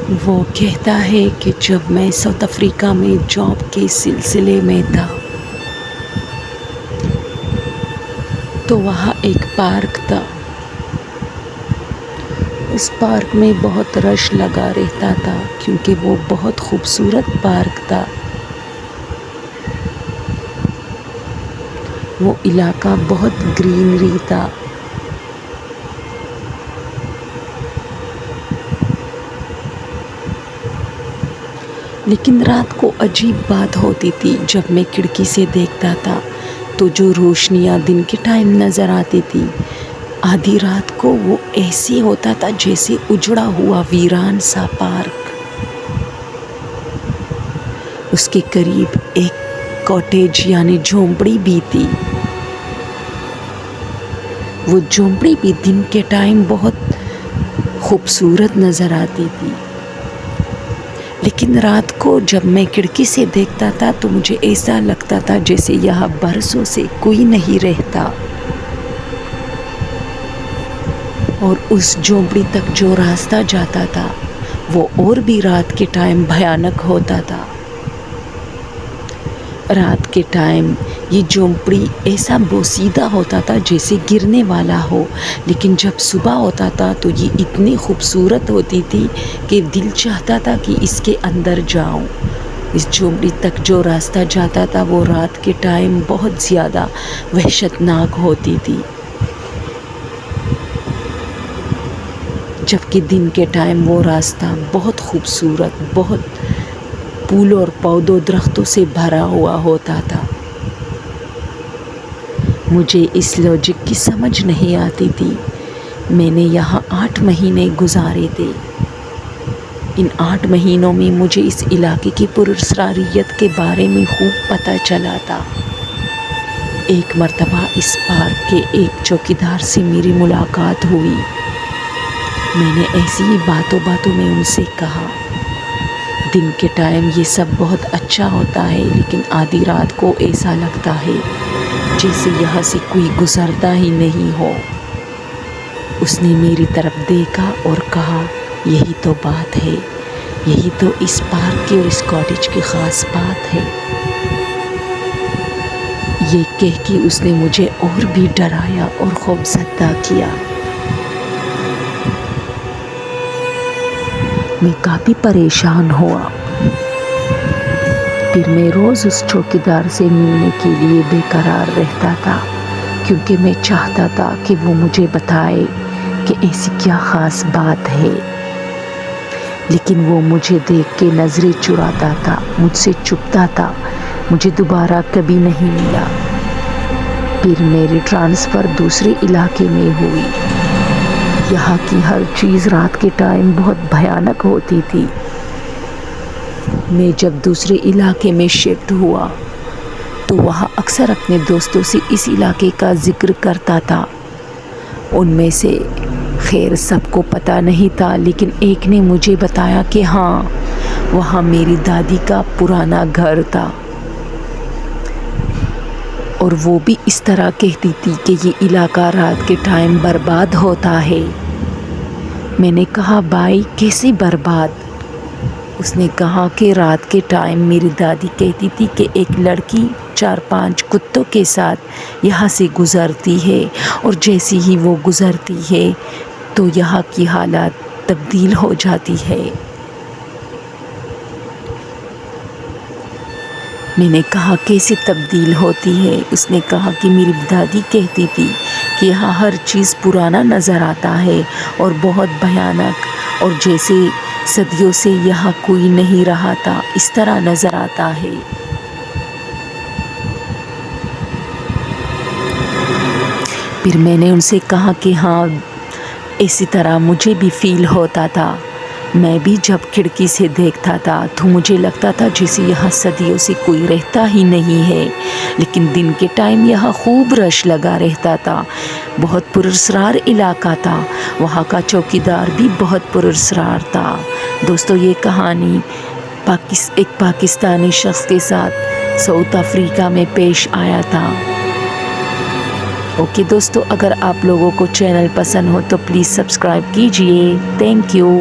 وہ کہتا ہے کہ جب میں ساؤتھ افریقہ میں جاب کے سلسلے میں تھا تو وہاں ایک پارک تھا. اس پارک میں بہت رش لگا رہتا تھا کیونکہ وہ بہت خوبصورت پارک تھا. وہ علاقہ بہت گرینری تھا. لیکن رات کو عجیب بات ہوتی تھی. جب میں کھڑکی سے دیکھتا تھا تو جو روشنیاں دن کے ٹائم نظر آتی تھی، آدھی رات کو وہ ایسے ہوتا تھا جیسے اجڑا ہوا ویران سا پارک. اس کے قریب ایک کاٹیج یعنی جھونپڑی بھی تھی. وہ جھونپڑی بھی دن کے ٹائم بہت خوبصورت نظر آتی تھی. لیکن رات کو جب میں کھڑکی سے دیکھتا تھا تو مجھے ایسا لگتا تھا جیسے یہاں برسوں سے کوئی نہیں رہتا. اور اس جھونپڑی تک جو راستہ جاتا تھا وہ اور بھی رات کے ٹائم بھیانک ہوتا تھا. رات کے ٹائم یہ جھونپڑی ایسا بوسیدہ ہوتا تھا جیسے گرنے والا ہو، لیکن جب صبح ہوتا تھا تو یہ اتنی خوبصورت ہوتی تھی کہ دل چاہتا تھا کہ اس کے اندر جاؤں. اس جھونپڑی تک جو راستہ جاتا تھا وہ رات کے ٹائم بہت زیادہ وحشتناک ہوتی تھی، جبکہ دن کے ٹائم وہ راستہ بہت خوبصورت، بہت پھولوں اور پودوں درختوں سے بھرا ہوا ہوتا تھا. مجھے اس لاجک کی سمجھ نہیں آتی تھی. میں نے یہاں 8 مہینے گزارے تھے. ان 8 مہینوں میں مجھے اس علاقے کی پراسراریت کے بارے میں خوب پتہ چلا تھا. ایک مرتبہ اس پارک کے ایک چوکیدار سے میری ملاقات ہوئی. میں نے ایسی ہی باتوں میں ان سے کہا، دن کے ٹائم یہ سب بہت اچھا ہوتا ہے، لیکن آدھی رات کو ایسا لگتا ہے جیسے یہاں سے کوئی گزرتا ہی نہیں ہو. اس نے میری طرف دیکھا اور کہا، یہی تو بات ہے، یہی تو اس پارک کی اور اس کاٹیج کی خاص بات ہے. یہ کہہ کے اس نے مجھے اور بھی ڈرایا اور خوفزدہ کیا. میں کافی پریشان ہوا. پھر میں روز اس چوکیدار سے ملنے کے لیے بے قرار رہتا تھا، کیونکہ میں چاہتا تھا کہ وہ مجھے بتائے کہ ایسی کیا خاص بات ہے. لیکن وہ مجھے دیکھ کے نظریں چراتا تھا، مجھ سے چھپتا تھا، مجھے دوبارہ کبھی نہیں ملا. پھر میری ٹرانسفر دوسرے علاقے میں ہوئی. یہاں کی ہر چیز رات کے ٹائم بہت بھیانک ہوتی تھی. میں جب دوسرے علاقے میں شفٹ ہوا تو وہاں اکثر اپنے دوستوں سے اس علاقے کا ذکر کرتا تھا. ان میں سے خیر سب کو پتہ نہیں تھا، لیکن ایک نے مجھے بتایا کہ ہاں، وہاں میری دادی کا پرانا گھر تھا، اور وہ بھی اس طرح کہتی تھی کہ یہ علاقہ رات کے ٹائم برباد ہوتا ہے. میں نے کہا، بھائی کیسے برباد؟ اس نے کہا کہ رات کے ٹائم میری دادی کہتی تھی کہ ایک لڑکی 4-5 کتوں کے ساتھ یہاں سے گزرتی ہے، اور جیسے ہی وہ گزرتی ہے تو یہاں کی حالات تبدیل ہو جاتی ہے. میں نے کہا، کیسے تبدیل ہوتی ہے؟ اس نے کہا کہ میری دادی کہتی تھی کہ یہاں ہر چیز پرانا نظر آتا ہے اور بہت بھیانک، اور جیسے صدیوں سے یہاں کوئی نہیں رہا تھا اس طرح نظر آتا ہے. پھر میں نے ان سے کہا کہ ہاں، اسی طرح مجھے بھی فیل ہوتا تھا. میں بھی جب کھڑکی سے دیکھتا تھا تو مجھے لگتا تھا جیسے یہاں صدیوں سے کوئی رہتا ہی نہیں ہے، لیکن دن کے ٹائم یہاں خوب رش لگا رہتا تھا. بہت پراسرار علاقہ تھا. وہاں کا چوکیدار بھی بہت پراسرار تھا. دوستو، یہ کہانی ایک پاکستانی شخص کے ساتھ ساؤتھ افریقہ میں پیش آیا تھا. اوکے دوستو، اگر آپ لوگوں کو چینل پسند ہو تو پلیز سبسکرائب کیجئے. Thank you.